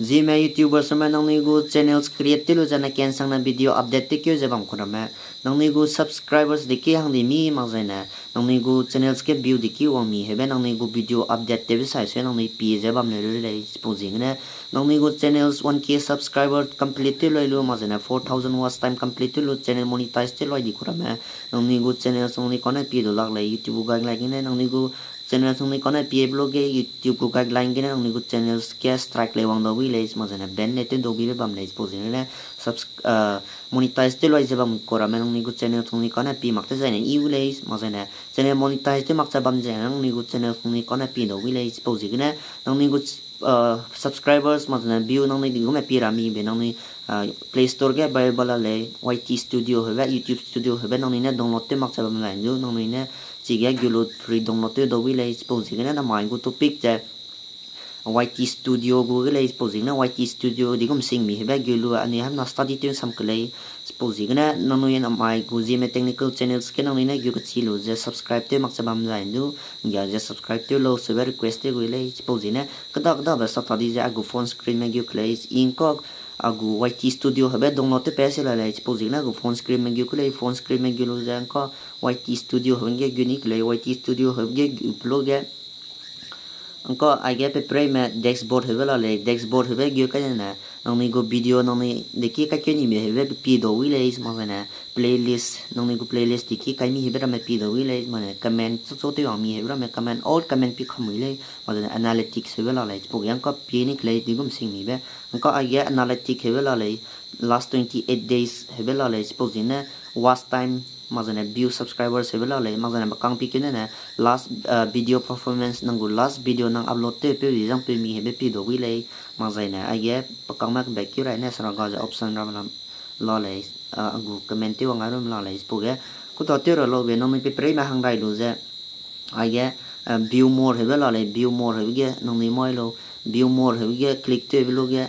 जी मैं यूट्यूबर समय नंगनी गु चैनल्स क्रिएट तिलो जना कैंसंग ना वीडियो अपडेट ते क्यों जबम खुरमे नंगनी गु सब्सक्राइबर्स दिखी हंगदी मी मगजैना नंगनी गु चैनल्स के व्यू दिखी वामी हेबे नंगनी गु वीडियो अपडेट ते साइसे नंगनी पी जबम ने ले सपोजिंग ने नंगनी गु चैनल्स 1k सब्सक्राइबर कंप्लीट तिलो लो मगजैना 4000 वॉच टाइम कंप्लीट तिलो चैनल मोनेटाइज तिलो दि खुरमे नंगनी गु चैनल्स नंगनी कोने पी दो लाग ले यूट्यूब गाइड लागिने नंगनी गु channel thong ni kona pie blog ge youtube ko guideline ge na ni go channels ke strike le wang do wi le ma jana ben ne te do bi bam le posing le monetize te loi je bam kora men ni go channel thong ni kona pi mak te jana i wi le ma jana channel monetize te mak cha bam jana ni go channel thong ni kona pi do wi le posing ne nang ni go subscribers ma jana view nang ni go me pi ra mi be nang ni play store ge available le yt studio hebe youtube studio hebe nang ni ne download te mak cha bam la ju nang ni ne chỉ cái gửi free download tới đâu với exposing cái này mà anh topic là YT Studio Google exposing na YT Studio đi cũng sinh mi hết gửi luôn anh em nó study tiếng sam cái này exposing cái này nó nói là mai Google Gmail technical channels cái nó này gửi cái chi luôn giờ subscribe tới mặc sabam lại nu giờ subscribe tới lâu server request tới gửi lấy exposing này cái đó là study ra Google phone screen mà gửi lấy in có Google YT Studio hebe download te pese la exposing na go phone screen menu ko le phone screen menu lo jan ko YT Studio henge unique le YT Studio henge upload ge anko age pe pre me dashboard hebe la le dashboard hebe gyo ka na nang ni go video nang ni deki ka ke ni me hebe pi do wi le is ma na playlist nang ni go playlist deki ka mi hebe ra me pi do wi le ma na comment so te mi hebe ra me comment all comment pi kham wi le ma na analytics hebe la le po yang ko pi ni le di gum sing mi be anko age analytics hebe la le last 28 days hebe la le suppose na watch time mazana view subscribers hebe la le mazana bakang pi kene na last video performance nangu last video nang upload te pe jang pe mi hebe pi do wi le mazana age bakang mak back you right na sara ga option ram la le agu comment te wanga ram la le spoge ko to te ro lo be no mi pe pre ma hang dai lo je age view more hebe la le view more hebe ge nang ni moi lo view more hebe ge click te lo ge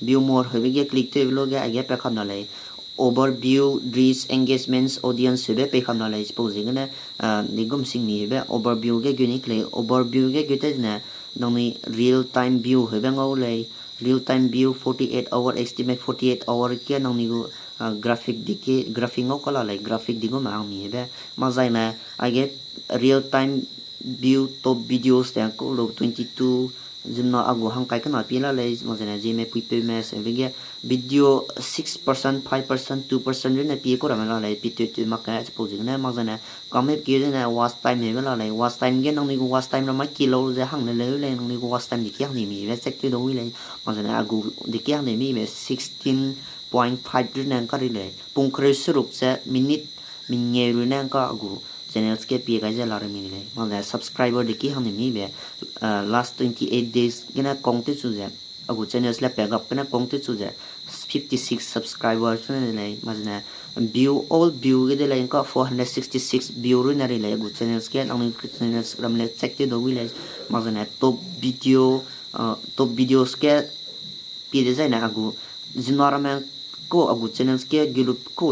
view more hebe ge click te lo ge age pe kham na le overview reach engagements audience hebe pe kham na le supposing na nigum sing ni hebe overview ge unique le overview ge gete na noni real time view hebe ngau le real time view 48 hour estimate 48 hour ke noni go graphic dike graphic ngau kala le graphic digo ma mi hebe ma zai na age real time view top videos ta ko lo 22 jimna agu hang kai kana pila le mazena jime pui pe mes evige video 6% 5% 2% ne pi ko ramala le pi te maka supposing na mazena kame ki na watch time me la le watch time ge nang ni go watch time ma kilo je hang le nang ni go watch time dikya ni mi ve sek te do wi le mazena agu dikya ni mi me 16.5 ne ka ri le pung kre surup se minute min nge ru ne ka agu channels ke pi ga ja la mi le ma subscriber dikhi hang ni mi be last 28 days gena kong te chu ja agu channels la pe gap na kong te chu ja 56 subscribers ne ma na view all view ge de la ka 466 view ru na ri le agu channels ke ang channels ram le check te do wi le ma na top videos ke pi de ja na agu jinora ko agu channels ke gilup ko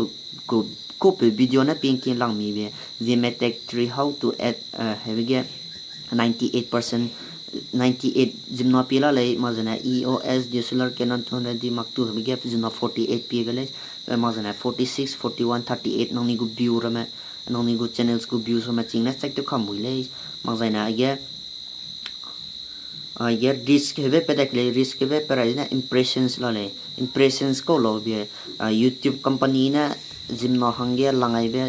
copy video na pinkin lang mi be Gmail Tech 3 how to add have get 98% 98 jimna pila le mazana EOS DSLR Canon 200D Mark II have get jimna 48 p gale mazana 46 41 38 nang ni go view rama nang ni go channels go views rama ching na check to kham le mazana I get risk have pedakle risk have parina impressions la le impressions ko lo be YouTube company na jimno hange langai be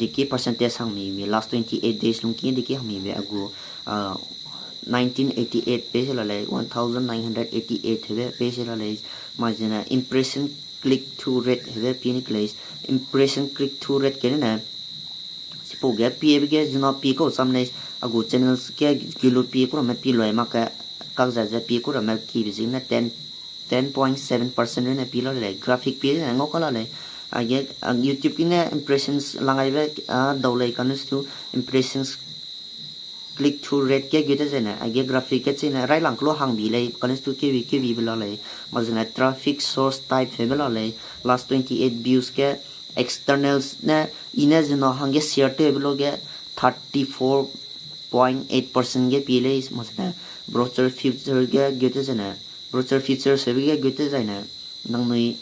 diki percentage hang mi last 28 days lung ki diki mi be agu 1988 page la le 1988 hebe page la le majina impression click through rate hebe pin place impression click through rate ke na sipo ge pi ge jino pi ko samne agu channels ke kilo pi ko ma pi loi ma ka za pi ko ma ki bi na 10.7% ne pi lo le graphic pi na ngokala le age YouTube kine impressions langai be dawlai kanus tu impressions click through rate ke gita jena age graphic ke china rai lang klo hang bi le kanus tu ke bi bela le mazna traffic source type fe bela le last 28 views ke externals na ina jena hange share te belo ge 34.8% ge pi le mazna browser feature ge gyote jana browser feature se ge gyote jana nangni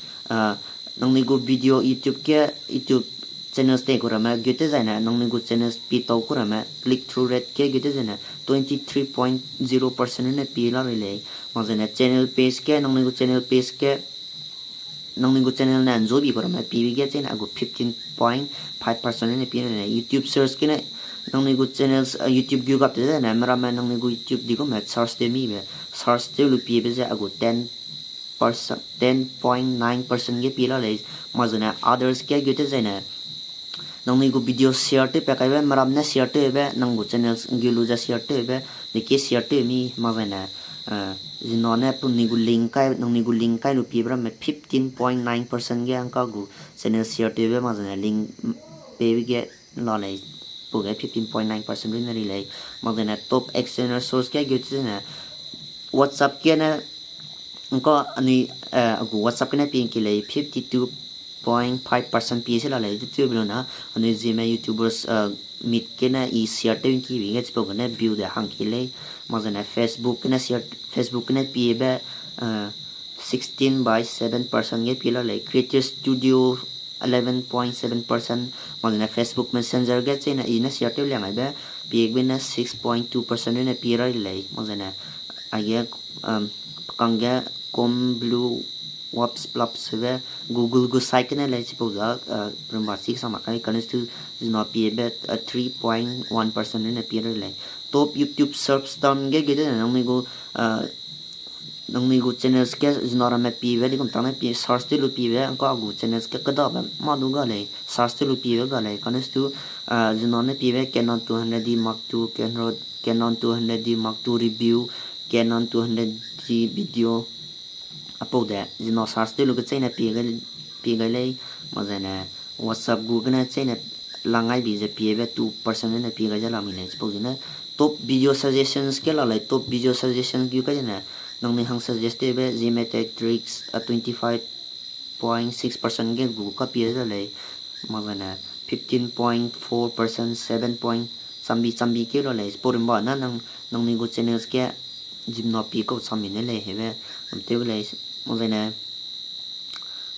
go video youtube channels te kurama gyote jana nangni go channels pi to kurama click through rate ke gyote jana 23.0% ne pi la le mazana channel page ke nangni go channel page ke nangni go channel na anjo bi kurama pi ge chena go 15.5% ne pi ne youtube search ke na nangni go channels youtube view gap te na marama nangni go youtube di go ma search te mi be search te lu pi be ja go 10.9% ge pi la le mazana others ke gyote jana nangni go video share te pakai be maram na share te be nang go channels gilu ja share te be dike share te mi mazana zinone punni go link kai nangni go link kai lu pi bra me 15.9% ge angka go channel share te be mazana link pe ge la le pu ge 15.9% rin ri le mazana top external source ke gyote na whatsapp ke na angka ani go whatsapp ke na pin ki le 52.5% pi se la le tu bi na ani zime youtubers meet ke na I share te ki bi ge chpo na view de hang ki le mazana facebook na share facebook na pi be 16/7% ge pi la le creator studio 11.7% mazana facebook messenger ge chena ina share te le ngai be pi be na 6.2% ne pi ra le mazana aya kangga com blue waps plups ve google go site na le chpo ga primasi sama kai kanes tu no pi be 3.1% ne pi ra le top youtube search down ge ge na nangni go channels ke znora me pi ve kum tane pi search te lu pi ve ka go channels ke kada ba ma du ga le search te lu pi ve ga le kanes tu znone pi ve canon 200D mark II canon 200D mark II review canon 200D video upload that zino search te lu ke chena pi ga le mazana whatsapp google na chena langai bi je pi ve 2% na pi ga ja la mi le suppose na top video suggestions ke la le top video suggestions gyu ka na nangni hang suggested be Gmatrix 25.6% ge gu ka pi la le mazana 15.4% 7. Sambi ke la le sport ba na nangni go channels ke jimno pi ko sami ne le hebe te le mazana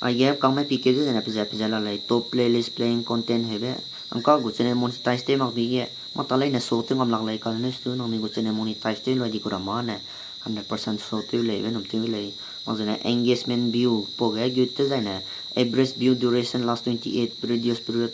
I gave kang mai pi ke de na pizza la le top playlist playing content hebe angka go channel monetize te mak bi ge mata le na so te ngam lak le ka ne stu nangni go channel monetize te lo di ko ma na 100% so te le ve nom te le mazana engagement view po ga gyut te zaina average view duration last 28 previous period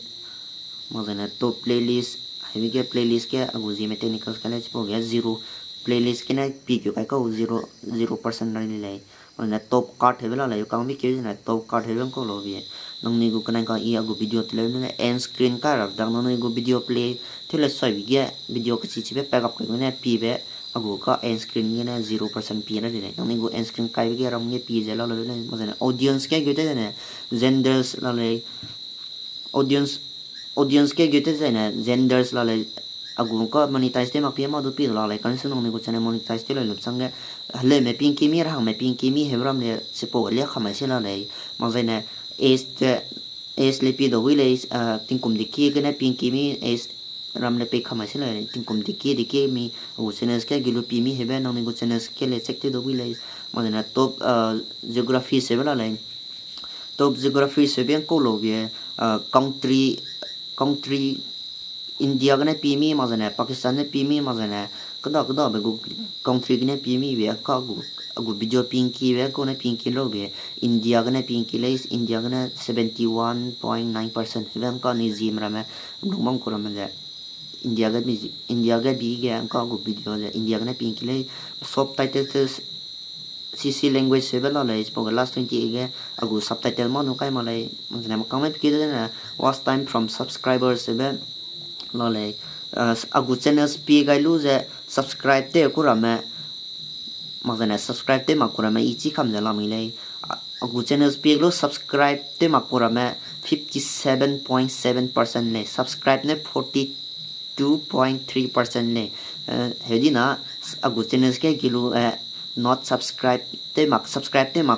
mazana top playlist heavy ke playlist ke aguzi me technicals college po ga 0 playlist ke na pi kyo kai ka 0% na le mazana top card he la yo kang bi ke na top card he ko lo bi nangni go kana ka I agu video te le na end screen ka ra dang nangni go video play te le soi bi ge video ka chi chi be pack up ko na pi be agu ka end screen ge na 0% pi na le nangni go end screen kai ge ram ge pi je la lo le mazana audience ke ge te na genders la le audience ke ge te na genders la le agu ka monetize te mak pi ma do pi la le kan se nangni go channel monetize te le lup sang ge le me pin ki mi ra me pin ki mi he ram le se po le khama se la le mazana es le pi do wi le tinkum de ki ge na pin ki mi es ram le pe khama se la tinkum de ki mi o channels ke gilu pi mi hebe nang go channels ke le check te do wi le mazana top geography se la le top geography se bien ko lo ge country India gane pi mi mazana Pakistan ne pi mi mazana kada be go country gane pi mi be ka go video pinky ve ko na pinky lo be India gane pinky le India gane 71.9% ven ka ni zim ra me numang ko ra me India ga bi ge ka go video le India gane pinky le subtitles CC language se bela le spoke last 20 ge agu subtitle ma no kai ma le mazana ka me pi de na was time from subscribers se be lo le agu channels pi gai lu je subscribe te ku ra me mazana subscribe te ma ku ra me ichi kham ja la mi le agu channels pi lu subscribe te ma ku ra me 57.7% le subscribe ne 42.3% le hedina agu channels ke gilu not subscribe te mak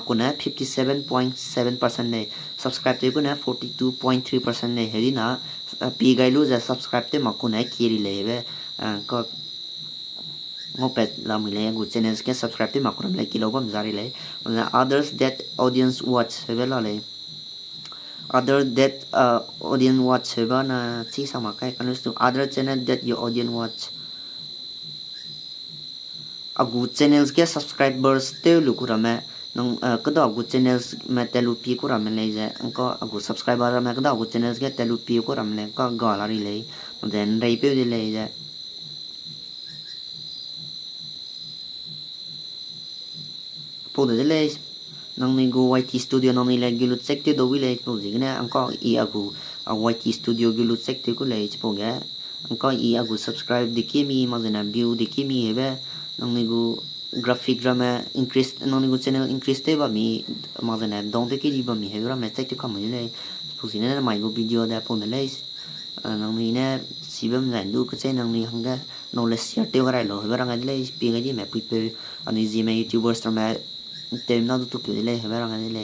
ku na 57.7% le subscribe te ku na 42.3% le hedina pi gai lu ja subscribe te mak ku na kiri le be ko ngopet la mi le gu channels ke subscribe te makram le kilo bam zari le others that audience watch hebela le other that audience watch heba na chi sama kai kanus to other channel that your audience watch agu channels ke subscribers te lu kurame nang kada agu channels me telu pi kurame le je anko agu subscriber me kada agu channels ke telu pi kurame le ka galari le then rai pe de le je po de le nang ni go YT studio nang ni le gilut sekte do village po jigna anko I agu YT studio gilut sekte ko le po ga anko I agu subscribe dikimi mazena view dikimi hebe nang ni go graphic drama increase nang ni go channel increase te ba mi mazena don de ki ba mi hebe ma sekte kam ni le po sine na mai go video da po le nang ni ne sibam na du ko che nang ni hanga no le share te ga lo hebe rang le pi ga di me pi pe ani ji me youtubers tra me tem na tu ke le hebe rang le